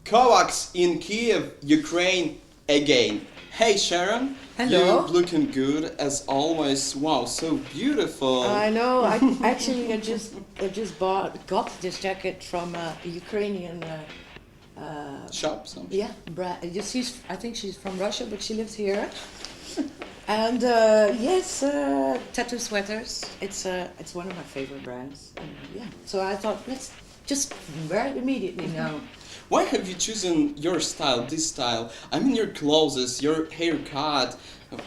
Kovacs in Kiev, Ukraine again. Hey Sharon, Hello. you're looking good as always. Wow, so beautiful. I know. I just got this jacket from a Ukrainian. Shop something. Yeah, I think she's from Russia, but she lives here. And yes, tattoo sweaters. It's one of my favorite brands. And yeah. So I thought let's just wear it immediately now. Why have you chosen your style, this style? I mean your clothes, your haircut.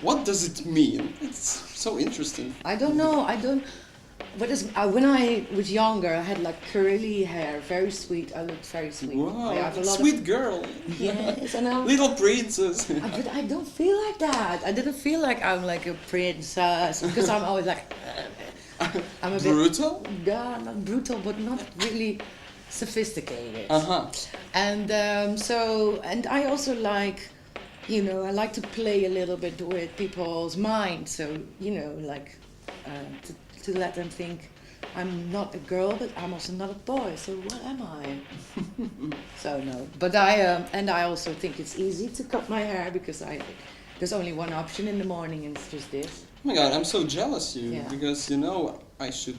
What does it mean? It's so interesting. I don't know. When I was younger, I had like curly hair, very sweet. I looked very sweet. Wow, I have a lot sweet girl. Yes, I know. Little princess. But I don't feel like that. I didn't feel like I'm like a princess because I'm always like. I'm a bit brutal. Yeah, not brutal, but not really sophisticated. And and I also like, I like to play a little bit with people's minds. So like to let them think I'm not a girl, but I'm also not a boy. So what am I? So no, but I also think it's easy to cut my hair because there's only one option in the morning, and it's just this. Oh my God, I'm so jealous of you because I should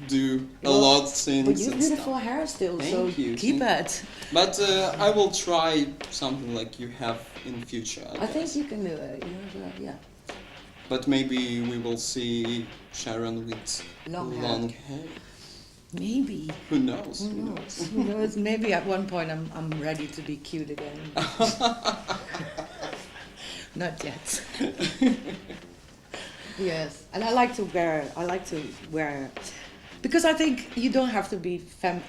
do a lot of things. But you have and beautiful stuff. hair still, Thank you. keep it. But I will try something like you have in future. I think you can do it. Yeah. But maybe we will see Sharon with long hair. Maybe. Who knows? Who knows? Who knows? Maybe at one point I'm ready to be cute again. Not yet. Yes, and I like to wear, because I think you don't have to be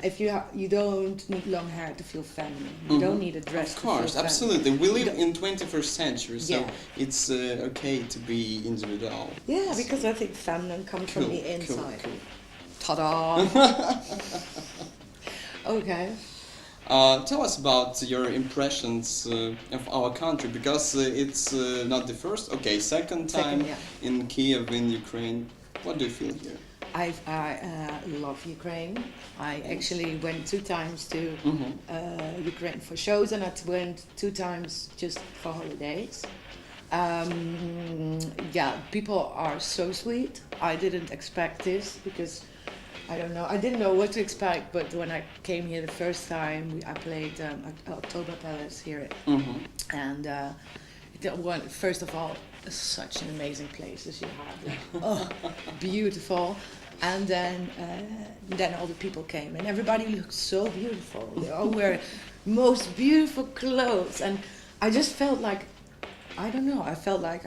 if you don't need long hair to feel feminine. You don't need a dress. Of course, to feel absolutely. We live in 21st century, so Yeah. it's okay to be individual. Yeah, because I think feminine comes from the inside. Cool. Ta-da! Okay. Tell us about your impressions of our country, because it's not the first, second time in Kiev, in Ukraine. What do you feel here? I love Ukraine. I actually went 2 times to Ukraine for shows, and I went 2 times just for holidays. People are so sweet. I didn't expect this because I don't know. I didn't know what to expect, but when I came here the first time, I played at October Palace here, and first of all, such an amazing place as you have. Like, beautiful. And then all the people came, and everybody looked so beautiful. They all wear most beautiful clothes, and I just felt like, I don't know. I felt like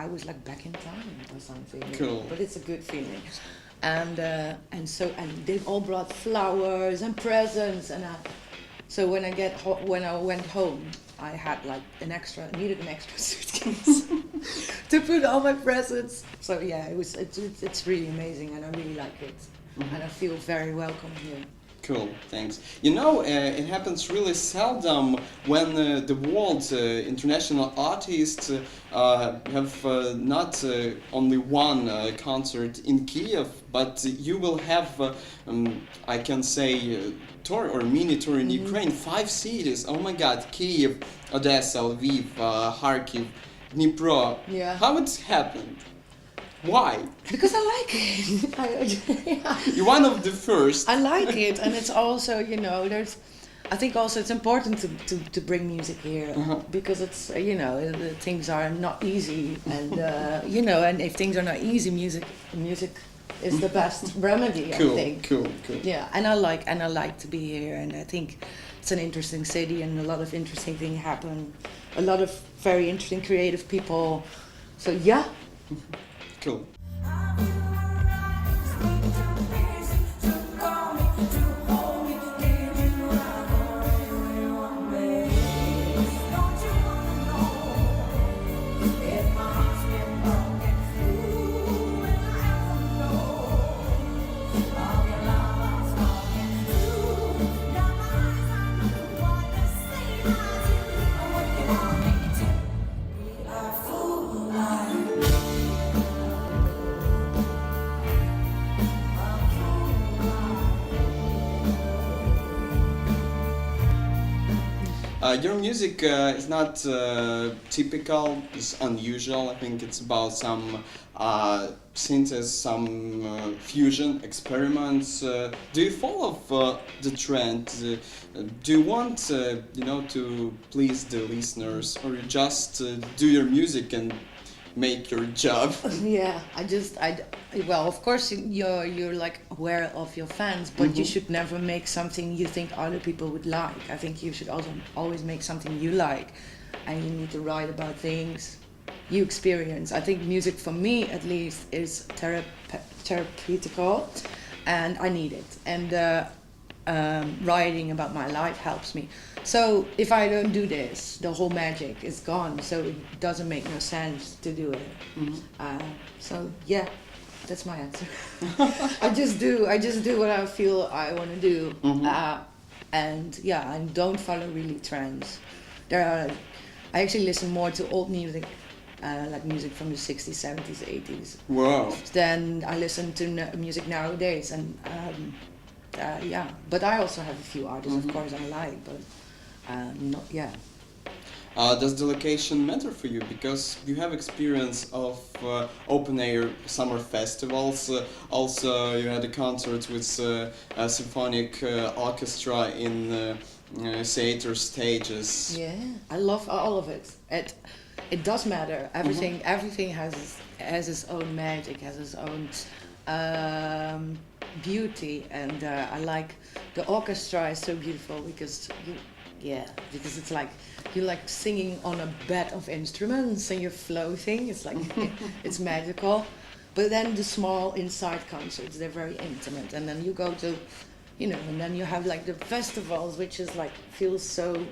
I was like back in time or something. Cool. But it's a good feeling. And they all brought flowers and presents, and so when I went home, I had like needed an extra suitcase to put all my presents. So yeah, it's really amazing, and I really like it, and I feel very welcome here. Cool, thanks. It happens really seldom when the world international artists have not only one concert in Kiev, but you will have, I can say, tour or mini tour in Ukraine, 5 cities. Oh my God, Kyiv, Odessa, Lviv, Kharkiv, Dnipro. Yeah. How it's happened? Why? Because I like it. You're one of the first. I like it, and it's also, I think also it's important to bring music here because it's, things are not easy, and and if things are not easy, music is the best remedy. I think. Cool. Yeah, and I like to be here, and I think it's an interesting city, and a lot of interesting things happen, a lot of very interesting creative people. So yeah. Cool. Your music is not typical, it's unusual. I think it's about some synthesis, some fusion experiments. Do you follow the trend? Do you want, to please the listeners, or you just do your music and make your job? Yeah, well, of course you're like aware of your fans, but you should never make something you think other people would like. I think you should also always make something you like, and you need to write about things you experience. I think music, for me at least, is therapeutical, and I need it. And writing about my life helps me. So if I don't do this, the whole magic is gone. So it doesn't make no sense to do it. So yeah, that's my answer. I just do what I feel I want to do, and yeah, I don't follow really trends. I actually listen more to old music, like music from the 60s, 70s, 80s. Wow. Then I listen to music nowadays, and yeah. But I also have a few artists, of course, I like, but not yeah. Does the location matter for you? Because you have experience of open air summer festivals. Also, you had a concert with a symphonic orchestra in theater stages. Yeah, I love all of it. It does matter. Everything has its own magic, has its own beauty, and I like the orchestra is so beautiful because it's like you're like singing on a bed of instruments and you're floating. It's like it's magical. But then the small inside concerts, they're very intimate, and then you go to, and then you have like the festivals, which is like feels so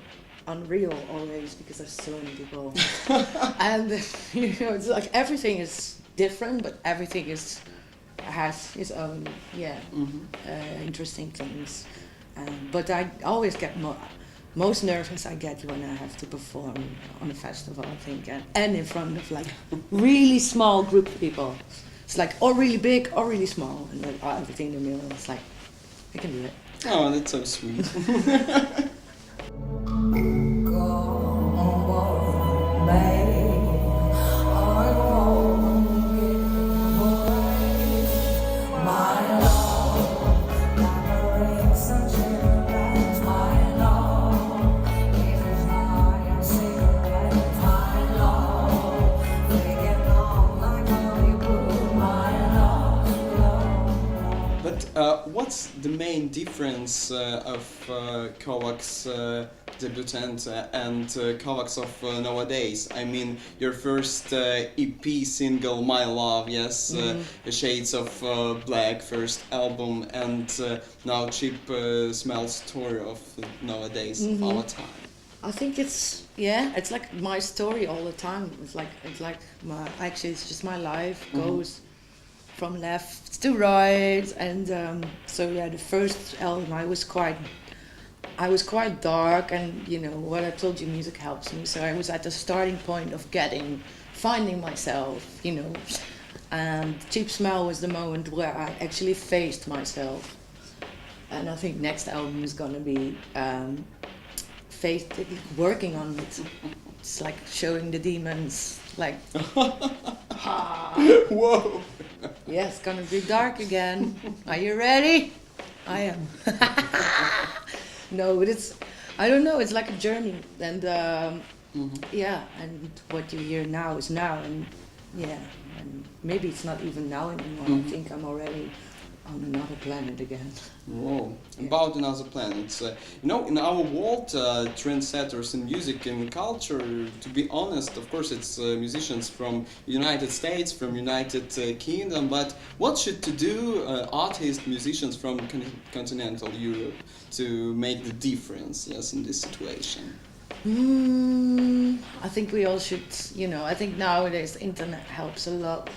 unreal always because there's so many people, and it's like everything is different, but everything has its own interesting things. But I always get most nervous I get when I have to perform on a festival, I think, and in front of like really small group of people. It's like or really big or really small, and then everything in the middle. It's like I can do it. Oh, that's so sweet. What's the main difference of Kovacs debutant and Kovacs of nowadays? I mean, your first EP single, My Love, yes, Shades of Black, first album, and now Cheap Smell Story of nowadays, of our time. I think it's like my story all the time. It's like it's just my life goes from left to right, and so yeah, the first album I was quite dark, and what I told you, music helps me. So I was at the starting point of finding myself, and Cheap Smell was the moment where I actually faced myself, and I think next album is gonna be working on it. It's like showing the demons, like Whoa. yeah, it's gonna be dark again. Are you ready? I am. No, but I don't know, it's like a journey, and yeah, and what you hear now is now, and yeah, and maybe it's not even now anymore. I think I'm already on another planet again. Whoa, about another planet. In our world, trendsetters in music and culture, to be honest, of course, it's musicians from United States, from United Kingdom, but what should to do artists, musicians from continental Europe to make the difference, yes, in this situation? I think we all should, I think nowadays the internet helps a lot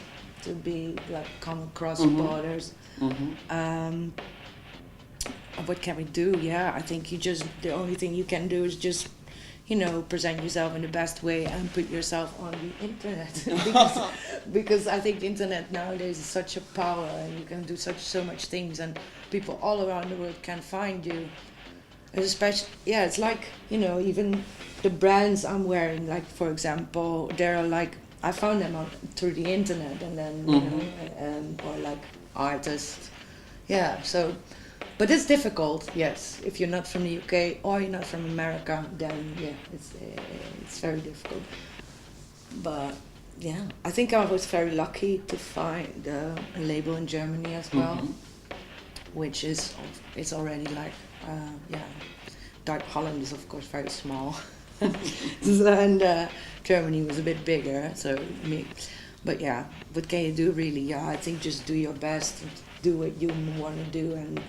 to come across borders. What can we do? Yeah, I think the only thing you can do is just, present yourself in the best way and put yourself on the internet. because I think the internet nowadays is such a power, and you can do so much things, and people all around the world can find you. especially, yeah, it's like, you know, even the brands I'm wearing, like for example, they're like, I found them through the internet, and then you know, or like artists, yeah. So, but it's difficult, yes. If you're not from the UK or you're not from America, then yeah, it's very difficult. But yeah, I think I was very lucky to find a label in Germany as well, which is it's already like yeah. Holland is of course very small, and Germany was a bit bigger. So but yeah, what can you do really? Yeah, I think just do your best, and do what you want to do, and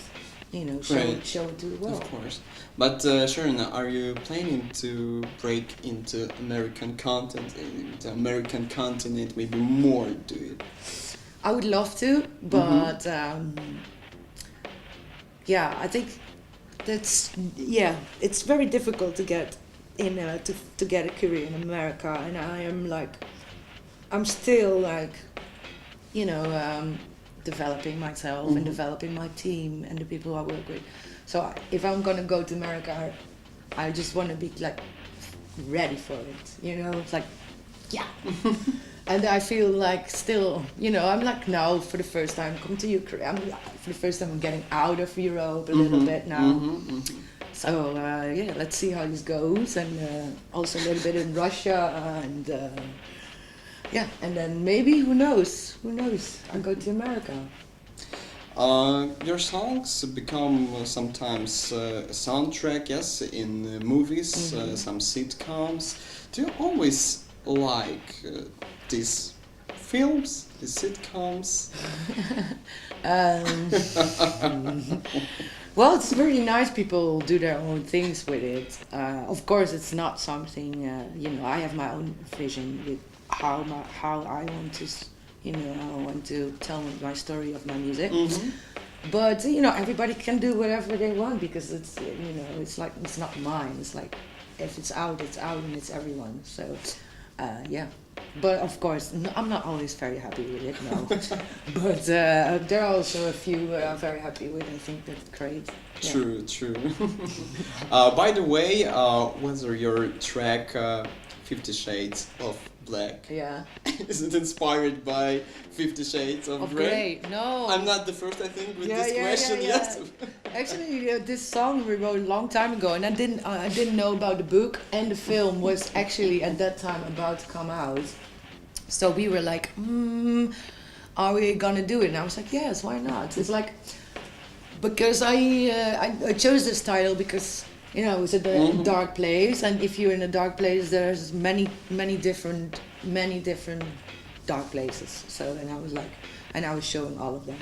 you know, show it to the world. Of course. But Sharon, are you planning to break into American content, the American continent, maybe more do it? I would love to, but yeah, I think it's very difficult to get in to get a career in America, and I'm still like, you know, developing myself and developing my team and the people I work with. So if I'm gonna go to America, I just want to be like ready for it, you know. It's like, yeah. And I feel like still, you know, I'm like now for the first time come to Ukraine. For the first time I'm getting out of Europe a little bit now. So yeah, let's see how this goes, and also a little bit in Russia, and yeah, and then maybe who knows? I'll go to America. Your songs become sometimes a soundtrack, yes, in movies, some sitcoms. Do you always like these films, these sitcoms? Well, it's really nice people do their own things with it. Of course, it's not something, you know, I have my own vision with how I want to, you know, how I want to tell my story of my music. But, you know, everybody can do whatever they want, because it's, you know, it's like, it's not mine. It's like, if it's out, and it's everyone. So, yeah. But of course, I'm not always very happy with it, no. But there are also a few I'm very happy with. I think that's great. Yeah. True. By the way, whether your track 50 Shades of Black, yeah, is it inspired by 50 Shades of Grey? No. I'm not the first, I think, with this question yet. Actually, this song we wrote a long time ago, and I didn't know about the book, and the film was actually at that time about to come out. So we were like, are we gonna do it? And I was like, yes, why not? It's like, because I chose this title because, you know, it's a dark place, and if you're in a dark place, there's many different dark places. So, and I was showing all of them.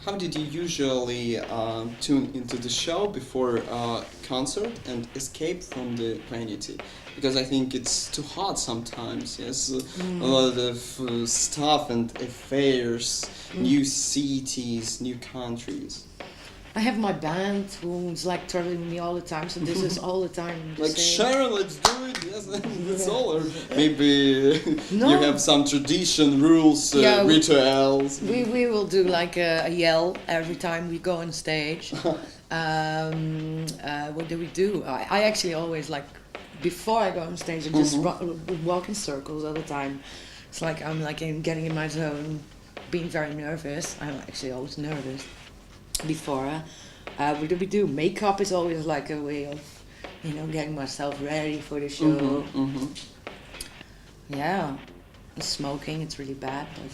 How did you usually tune into the show before a concert and escape from the vanity? Because I think it's too hot sometimes, yes? A lot of stuff and affairs, new cities, new countries. I have my band who's like traveling with me all the time, so this is all the time. Like, Sharon, let's do it, yes, that's all. Or maybe you have some tradition, rules, rituals. We will do like a yell every time we go on stage. What do we do? I actually always, like, before I go on stage, I just walk in circles all the time. It's like I'm like getting in my zone, being very nervous. I'm actually always nervous. Before, what do we do? Makeup is always like a way of, you know, getting myself ready for the show. Yeah, smoking, it's really bad, but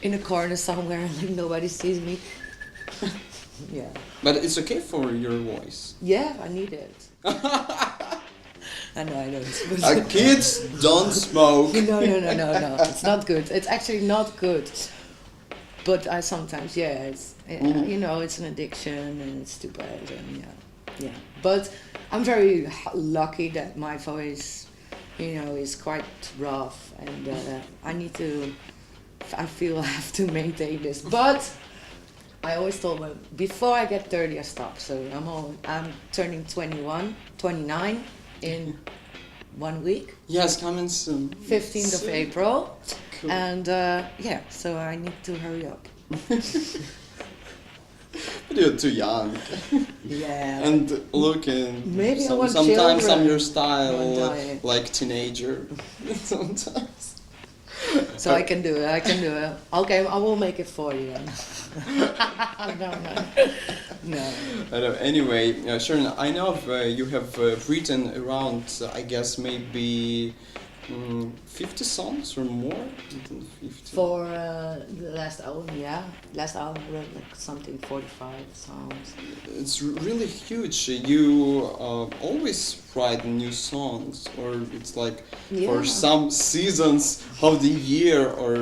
in a corner somewhere, like nobody sees me. Yeah. But it's okay for your voice. Yeah, I need it. I know, I don't. Kids don't smoke. No, it's not good. It's actually not good. But I sometimes, it's you know, it's an addiction, and it's too bad, and yeah. But I'm very lucky that my voice you know, is quite rough, and I feel I have to maintain this. But I always told them, before I get 30, I stop. So I'm turning 29 in 1 week. Yes, coming soon. 15th of April. Cool. And yeah, so I need to hurry up. But you're too young. Yeah. And looking Maybe I want sometimes children on your style one day. like teenager. Sometimes. So I can do it. Okay, I will make it for you. No. I know. Anyway, Sharon, I know you have written around, I guess, maybe 50 songs or more? 50. For the last album, yeah. Last album I wrote like something 45 songs. It's really huge. You always write new songs, or it's like for some seasons of the year, or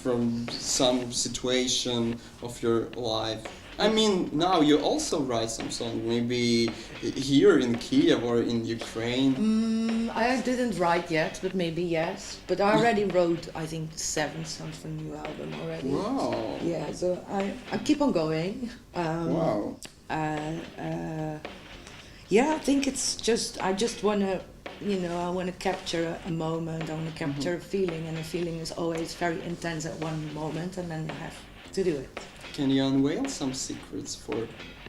from some situation of your life. I mean, now you also write some songs, maybe here in Kiev or in Ukraine. I didn't write yet, but maybe yes. But I already wrote, I think, 7 songs for a new album already. Wow. Yeah, so I keep on going. Wow. Yeah, I think it's just, I just want to, you know, I want to capture a moment, I want to capture a feeling, and a feeling is always very intense at one moment, and then I have to do it. Can you unveil some secrets for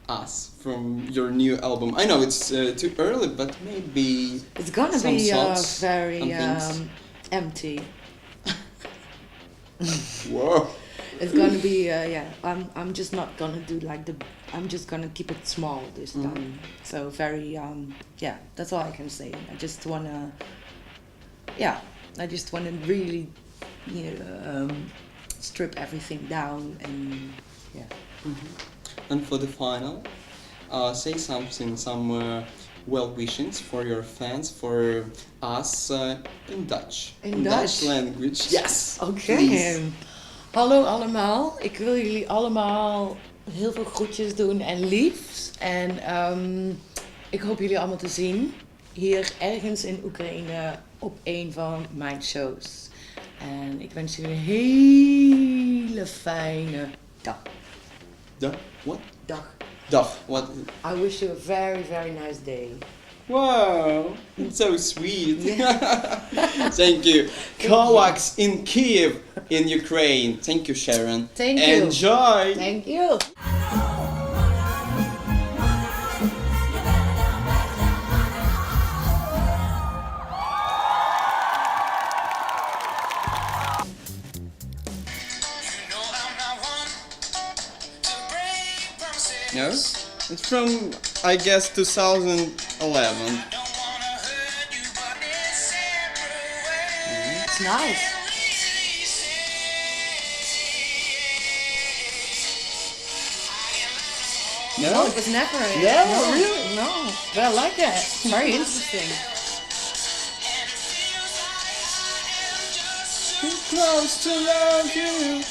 us from your new album? I know it's too early, but maybe it's gonna some be songs, very empty. Whoa! It's gonna be yeah. I'm just not gonna do like I'm just gonna keep it small this time. So very yeah. That's all I can say. I just wanna really, you know, strip everything down and yeah. And for the final, say something, some well wishes for your fans, for us in Dutch. In Dutch language. Yes. Oké. Hallo allemaal. Ik wil jullie allemaal heel veel groetjes doen en liefs. En ik hoop jullie allemaal te zien hier ergens in Oekraïne op een van mijn shows. En ik wens jullie een hele fijne dag. What? Dag. Dag. What? I wish you a very, very nice day. Wow, it's so sweet. Yeah. Thank you. Kovacs in Kiev, in Ukraine. Thank you, Sharon. Thank you. Enjoy. Thank you. No? It's from, I guess, 2011. It's nice. No, it was never. No, really? No, but I like it. Very interesting. Too close to love you.